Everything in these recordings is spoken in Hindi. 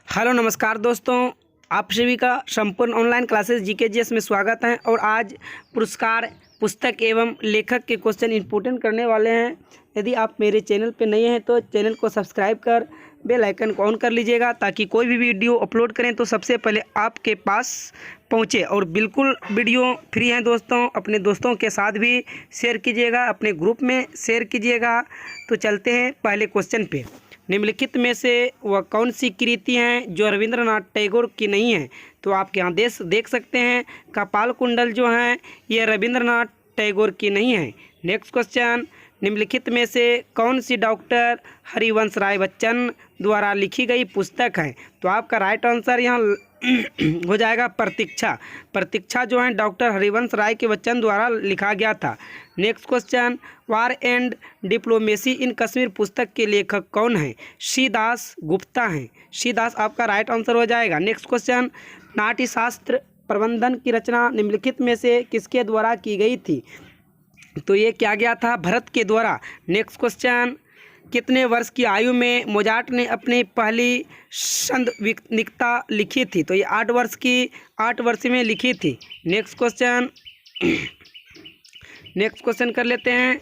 हेलो नमस्कार दोस्तों, आप सभी का संपूर्ण ऑनलाइन क्लासेस जीकेजीएस में स्वागत है। और आज पुरस्कार पुस्तक एवं लेखक के क्वेश्चन इंपोर्टेंट करने वाले हैं। यदि आप मेरे चैनल पर नए हैं तो चैनल को सब्सक्राइब कर बेल आइकन को ऑन कर लीजिएगा, ताकि कोई भी वीडियो अपलोड करें तो सबसे पहले आपके पास पहुंचे। और बिल्कुल वीडियो फ्री है दोस्तों, अपने दोस्तों के साथ भी शेयर कीजिएगा, अपने ग्रुप में शेयर कीजिएगा। तो चलते हैं पहले क्वेश्चन पे। निम्नलिखित में से वह कौन सी कृति हैं जो रविंद्रनाथ टैगोर की नहीं है? तो आप यहाँ देख सकते हैं कपाल कुंडल जो हैं ये रविंद्रनाथ टैगोर की नहीं है। नेक्स्ट क्वेश्चन, निम्नलिखित में से कौन सी डॉक्टर हरिवंश राय बच्चन द्वारा लिखी गई पुस्तक है? तो आपका राइट आंसर यहाँ हो जाएगा प्रतीक्षा। प्रतीक्षा जो है डॉक्टर हरिवंश राय के बच्चन द्वारा लिखा गया था। Next question, war and diplomacy in Kashmir पुस्तक के लेखक कौन हैं? सी दास गुप्ता हैं। सी दास आपका राइट आंसर हो जाएगा। नेक्स्ट क्वेश्चन, नाट्यशास्त्र प्रबंधन की रचना निम्नलिखित में से किसके द्वारा की गई थी? तो ये क्या गया था? भरत के द्वारा। नेक्स्ट क्वेश्चन, कितने वर्ष की आयु में मोजार्ट ने अपनी पहली संध्यानिकता लिखी थी? तो ये 8 वर्ष में लिखी थी। नेक्स्ट क्वेश्चन कर लेते हैं,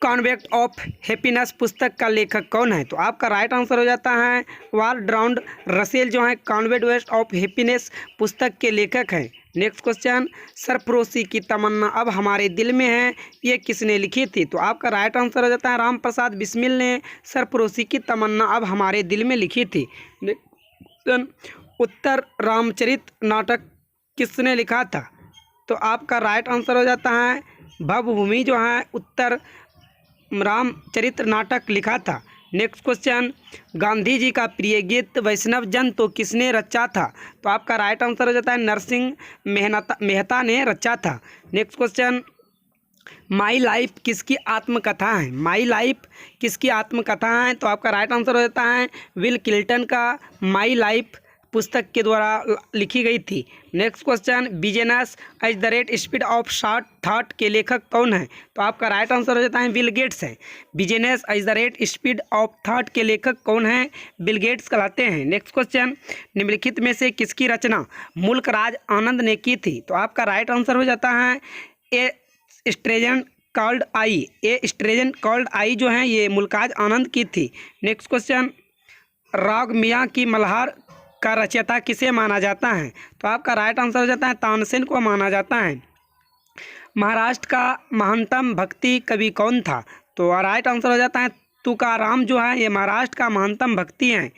कॉन्वेक्ट ऑफ हैप्पीनेस पुस्तक का लेखक कौन है? तो आपका राइट आंसर हो जाता है वाल्ड्राउड रसेल जो है कॉन्वेक्ट ऑफ हैप्पीनेस पुस्तक के लेखक हैं। नेक्स्ट क्वेश्चन, सरफरोशी की तमन्ना अब हमारे दिल में है, ये किसने लिखी थी? तो आपका राइट आंसर हो जाता है राम प्रसाद बिस्मिल ने सरफरोशी की तमन्ना अब हमारे दिल में लिखी थी। उत्तर रामचरित नाटक किसने लिखा था? तो आपका राइट आंसर हो जाता है भवभूमि जो है उत्तर रामचरित नाटक लिखा था। नेक्स्ट क्वेश्चन, गांधी जी का प्रिय गीत वैष्णव जन तो किसने रचा था? तो आपका राइट आंसर हो जाता है नरसिंह मेहता ने रचा था। नेक्स्ट क्वेश्चन, माई लाइफ किसकी आत्मकथा है? माई लाइफ किसकी आत्मकथा है? तो आपका राइट आंसर हो जाता है विल क्लिंटन का माई लाइफ पुस्तक के द्वारा लिखी गई थी। Next question, business at the rate speed of short thought के लेखक कौन है? तो आपका राइट आंसर हो जाता है बिल गेट्स है। Business at the rate speed of thought के लेखक कौन है? बिल गेट्स कहलाते हैं। नेक्स्ट क्वेश्चन, निम्नलिखित में से किसकी रचना मुल्क राज आनंद ने की थी? तो आपका राइट आंसर हो जाता है ए स्ट्रेजन called I. A स्ट्रेजन called I जो है ये मुल्कराज आनंद की थी। नेक्स्ट क्वेश्चन, राग मियाँ की मल्हार का रचयिता किसे माना जाता है? तो आपका राइट आंसर हो जाता है तानसेन को माना जाता है। महाराष्ट्र का महानतम भक्ति कवि कौन था? तो राइट आंसर हो जाता है तुकाराम जो है ये महाराष्ट्र का महानतम भक्ति हैं।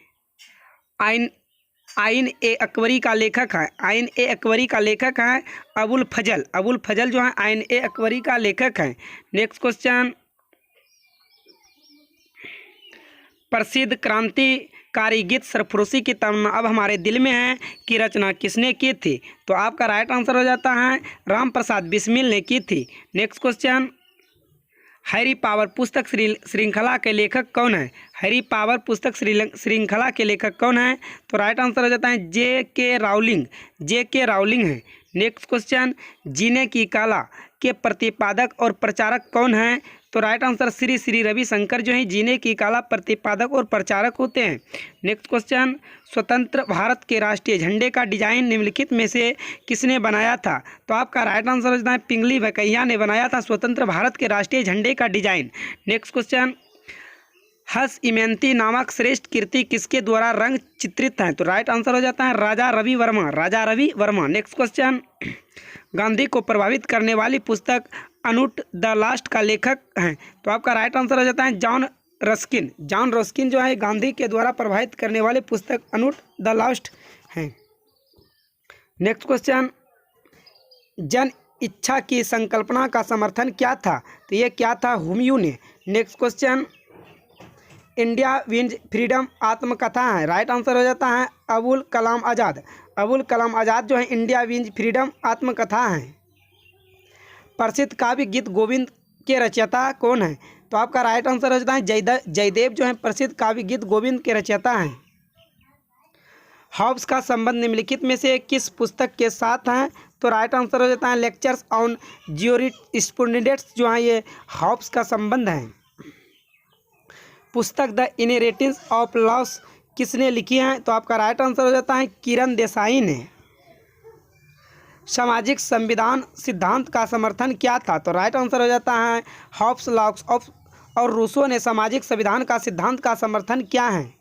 आइन ए अकबरी का लेखक है। आइन ए अकबरी का लेखक है अबुल फजल जो है आइन ए अकबरी का लेखक है। नेक्स्ट क्वेश्चन, प्रसिद्ध क्रांतिकारी गीत सरफरोशी की तमन्ना अब हमारे दिल में है की रचना किसने की थी? तो आपका राइट आंसर हो जाता है राम प्रसाद बिस्मिल ने की थी। नेक्स्ट क्वेश्चन, हैरी पावर पुस्तक श्रृंखला के लेखक कौन है? हैरी पावर पुस्तक श्रृंखला के लेखक कौन है? तो राइट आंसर हो जाता है जे.के. राउलिंग है। नेक्स्ट क्वेश्चन, जीने की कला के प्रतिपादक और प्रचारक कौन हैं? तो राइट आंसर श्री रविशंकर जो है जीने की कला प्रतिपादक और प्रचारक होते हैं। नेक्स्ट क्वेश्चन, स्वतंत्र भारत के राष्ट्रीय झंडे का डिजाइन निम्नलिखित में से किसने बनाया था? तो आपका राइट आंसर हो जाता है पिंगली भकैया ने बनाया था स्वतंत्र भारत के राष्ट्रीय झंडे का डिजाइन। नेक्स्ट क्वेश्चन, हस इमंती नामक श्रेष्ठ कृति किसके द्वारा रंग चित्रित है? तो राइट आंसर हो जाता है राजा रवि वर्मा। नेक्स्ट क्वेश्चन, गांधी को प्रभावित करने वाली पुस्तक अनूट द लास्ट का लेखक हैं? तो आपका राइट आंसर हो जाता है जॉन रस्किन जो है गांधी के द्वारा प्रभावित करने वाली पुस्तक अनूट द लास्ट हैं। नेक्स्ट क्वेश्चन, जन इच्छा की संकल्पना का समर्थन क्या था? तो ये क्या था? हुमायूं ने। Next question, India wins freedom आत्मकथा है। राइट आंसर हो जाता है अबुल कलाम आज़ाद जो है इंडिया विंस फ्रीडम आत्मकथा है। प्रसिद्ध काव्य गीत गोविंद के रचयिता कौन है? तो आपका राइट आंसर हो जाता है जयदेव जो है प्रसिद्ध काव्य गीत गोविंद के रचयिता हैं। हॉब्स का संबंध निम्नलिखित में से किस पुस्तक के साथ है? तो राइट आंसर हो जाता है लेक्चर्स ऑन ज्यूरिस्प्रूडेंस जो है ये हॉब्स का संबंध है। पुस्तक द इनहेरिटेंस ऑफ लॉस किसने लिखी हैं? तो आपका राइट आंसर हो जाता है किरण देसाई ने। सामाजिक संविधान सिद्धांत का समर्थन क्या था? तो राइट आंसर हो जाता है हॉब्स, लॉक्स और रूसो ने सामाजिक संविधान का सिद्धांत का समर्थन किया है।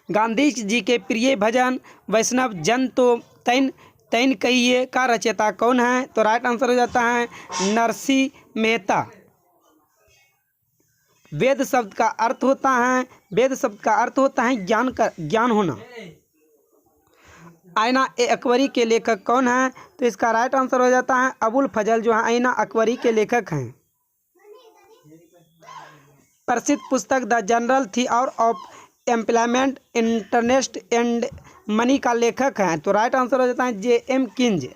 गांधी जी के प्रिय भजन वैष्णव जन तो तैन तैन कहिए का रचयिता कौन है? तो राइट आंसर हो जाता है नरसिंह मेहता। वेद शब्द का अर्थ होता है ज्ञान होना। आईना ए अकबरी के लेखक कौन है? तो इसका राइट आंसर हो जाता है अबुल फजल, जो है आईना अकबरी के लेखक हैं। प्रसिद्ध पुस्तक the general theory of employment, interest and money का लेखक हैं। तो राइट आंसर हो जाता है J.M. किंज।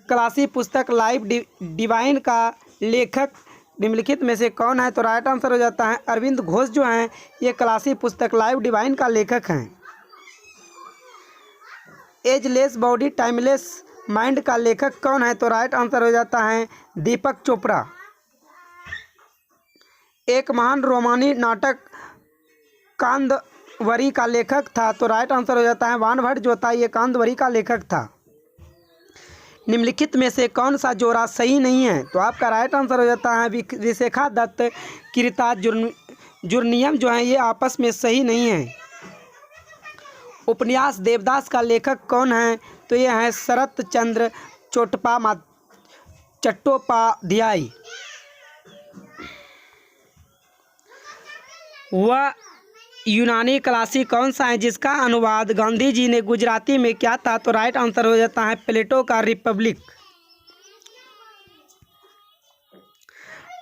क्लासिक पुस्तक लाइफ डिवाइन का लेखक निम्नलिखित में से कौन है? तो राइट आंसर हो जाता है अरविंद घोष, जो हैं ये क्लासिक पुस्तक लाइफ डिवाइन का लेखक हैं। एजलेस बॉडी टाइमलेस माइंड का लेखक कौन है? तो राइट आंसर हो जाता है दीपक चोपड़ा। एक महान रोमानी नाटक कांदवरी का लेखक था। तो राइट आंसर हो जाता है वानभट्ट, जो था ये कांदवरी का लेखक था। निम्नलिखित में से कौन सा जोड़ा सही नहीं है? तो आपका राइट आंसर हो जाता है विशेखा दत्त कृता जुर्नियम, जो है ये आपस में सही नहीं है। उपन्यास देवदास का लेखक कौन है? तो ये है शरत चंद्र चट्टोपाध्याय। वह यूनानी क्लासिक कौन सा है जिसका अनुवाद गांधी जी ने गुजराती में किया था? तो राइट आंसर हो जाता है प्लेटो का रिपब्लिक।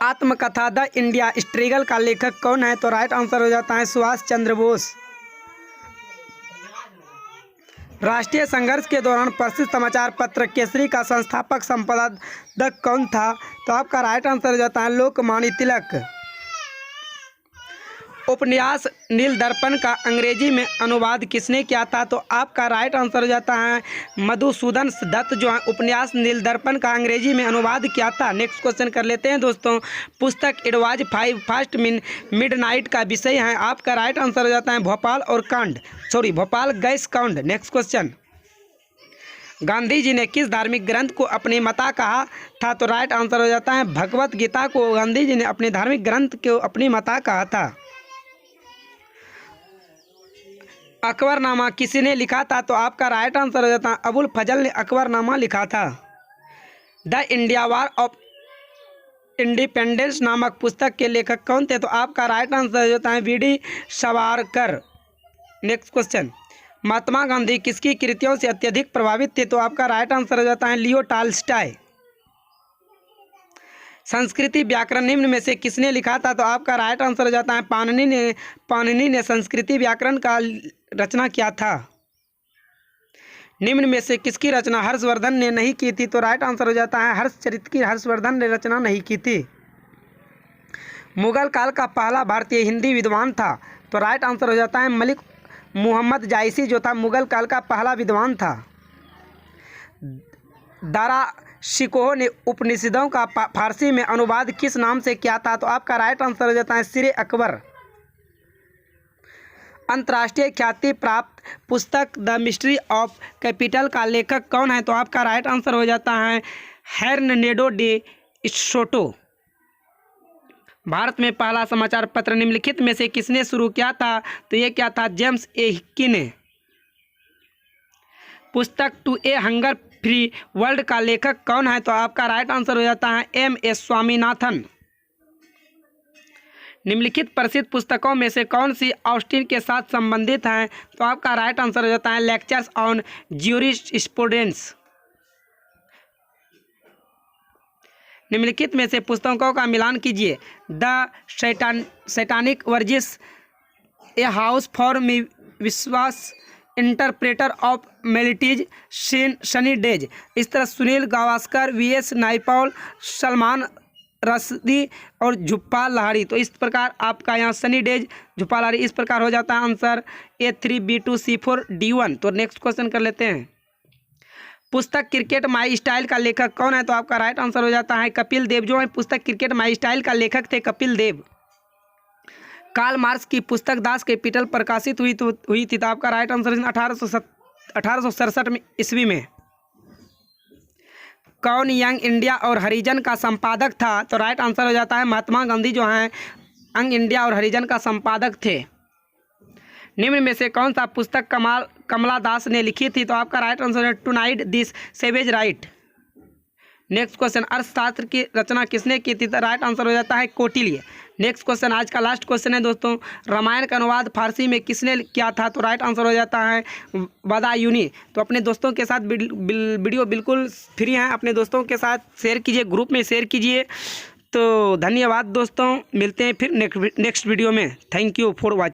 आत्मकथा द इंडिया स्ट्रगल का लेखक कौन है? तो राइट आंसर हो जाता है सुभाष चंद्र बोस। राष्ट्रीय संघर्ष के दौरान प्रसिद्ध समाचार पत्र केसरी का संस्थापक संपादक कौन था? तो आपका राइट आंसर हो जाता है लोकमान्य तिलक। उपन्यास नील दर्पण का अंग्रेजी में अनुवाद किसने किया था? तो आपका राइट आंसर हो जाता है मधुसूदन दत्त, जो है उपन्यास नील दर्पण का अंग्रेजी में अनुवाद किया था। नेक्स्ट क्वेश्चन कर लेते हैं दोस्तों। पुस्तक इट वाज फास्ट मिडनाइट का विषय है। आपका राइट आंसर हो जाता है भोपाल गैस कांड। Next question. गांधी जी ने किस धार्मिक ग्रंथ को अपनी माता कहा था? तो राइट आंसर हो जाता है भगवत गीता को गांधी जी ने अपने धार्मिक ग्रंथ को अपनी माता कहा था। अकबरनामा किसने लिखा था? तो आपका राइट आंसर हो जाता है अबुल फजल ने अकबरनामा लिखा था। The India war of independence नामक पुस्तक के लेखक कौन थे? तो आपका राइट आंसर हो जाता है V.D. Savarkar. Next question. Mahatma Gandhi किसकी कृतियों से अत्यधिक प्रभावित थे? तो आपका राइट आंसर हो जाता है लियो टॉल्स्टॉय। संस्कृति व्याकरण निम्न में से किसने लिखा था? तो आपका राइट आंसर हो जाता है पाणिनि ने संस्कृति व्याकरण का रचना किया था। निम्न में से किसकी रचना हर्षवर्धन ने नहीं की थी? तो राइट आंसर हो जाता है हर्षचरित की हर्षवर्धन ने रचना नहीं की थी। मुगल काल का पहला भारतीय हिंदी विद्वान था। तो राइट आंसर हो जाता है मलिक मोहम्मद जायसी, जो था मुगल काल का पहला विद्वान था। दारा शिकोह ने उपनिषदों का फारसी में अनुवाद किस नाम से किया था? तो आपका राइट आंसर हो जाता है सिरे अकबर। अंतर्राष्ट्रीय ख्याति प्राप्त पुस्तक द मिस्ट्री ऑफ कैपिटल का लेखक कौन है? तो आपका राइट आंसर हो जाता है हेर्नेडो डे सोटो। भारत में पहला समाचार पत्र निम्नलिखित में से किसने शुरू किया था? तो ये क्या था जेम्स ए हिक्की ने। पुस्तक to a hunger free world का लेखक कौन है? तो आपका राइट आंसर हो जाता है M.A. स्वामीनाथन। निम्नलिखित प्रसिद्ध पुस्तकों में से कौन सी ऑस्टिन के साथ संबंधित हैं? तो आपका राइट आंसर हो जाता है लेक्चर्स ऑन ज्यूरिस्प्रूडेंस। निम्नलिखित में से पुस्तकों का मिलान कीजिए। The satanic वर्जिस, a house for me विश्वास, इंटरप्रेटर ऑफ मेलिटीज, सनी डेज। इस तरह सुनील गावस्कर, V.S. नाइपॉल, सलमान रश्दी और झुप्पा लाहिड़ी। तो इस प्रकार आपका यहाँ सनी डेज, झुप्पा लाहिड़ी, इस प्रकार हो जाता है आंसर A3B2C4D1। तो नेक्स्ट क्वेश्चन कर लेते हैं। पुस्तक क्रिकेट माई स्टाइल का लेखक कौन है? तो आपका राइट आंसर हो जाता है कपिल देव, जो है पुस्तक क्रिकेट माई स्टाइल का लेखक थे कपिल देव। कार्ल मार्क्स की पुस्तक दास कैपिटल प्रकाशित हुई थी। तो आपका राइट आंसर 1867 में ईस्वी में। कौन यंग इंडिया और हरिजन का संपादक था? तो राइट आंसर हो जाता है महात्मा गांधी जो हैं यंग इंडिया और हरिजन का संपादक थे। निम्न में से कौन सा पुस्तक कमला दास ने लिखी थी? तो आपका राइट आंसर है to night this savage right. Next question, Arthashastra की रचना किसने की थी? तो राइट आंसर हो जाता है कौटिल्य। नेक्स्ट क्वेश्चन, आज का लास्ट क्वेश्चन है दोस्तों, रामायण का अनुवाद फारसी में किसने किया था? तो राइट आंसर हो जाता है बदायूनी। तो अपने दोस्तों के साथ वीडियो बिल्कुल फ्री हैं, अपने दोस्तों के साथ शेयर कीजिए, ग्रुप में शेयर कीजिए। तो धन्यवाद दोस्तों, मिलते हैं फिर नेक्स्ट वीडियो में। Thank you for watching.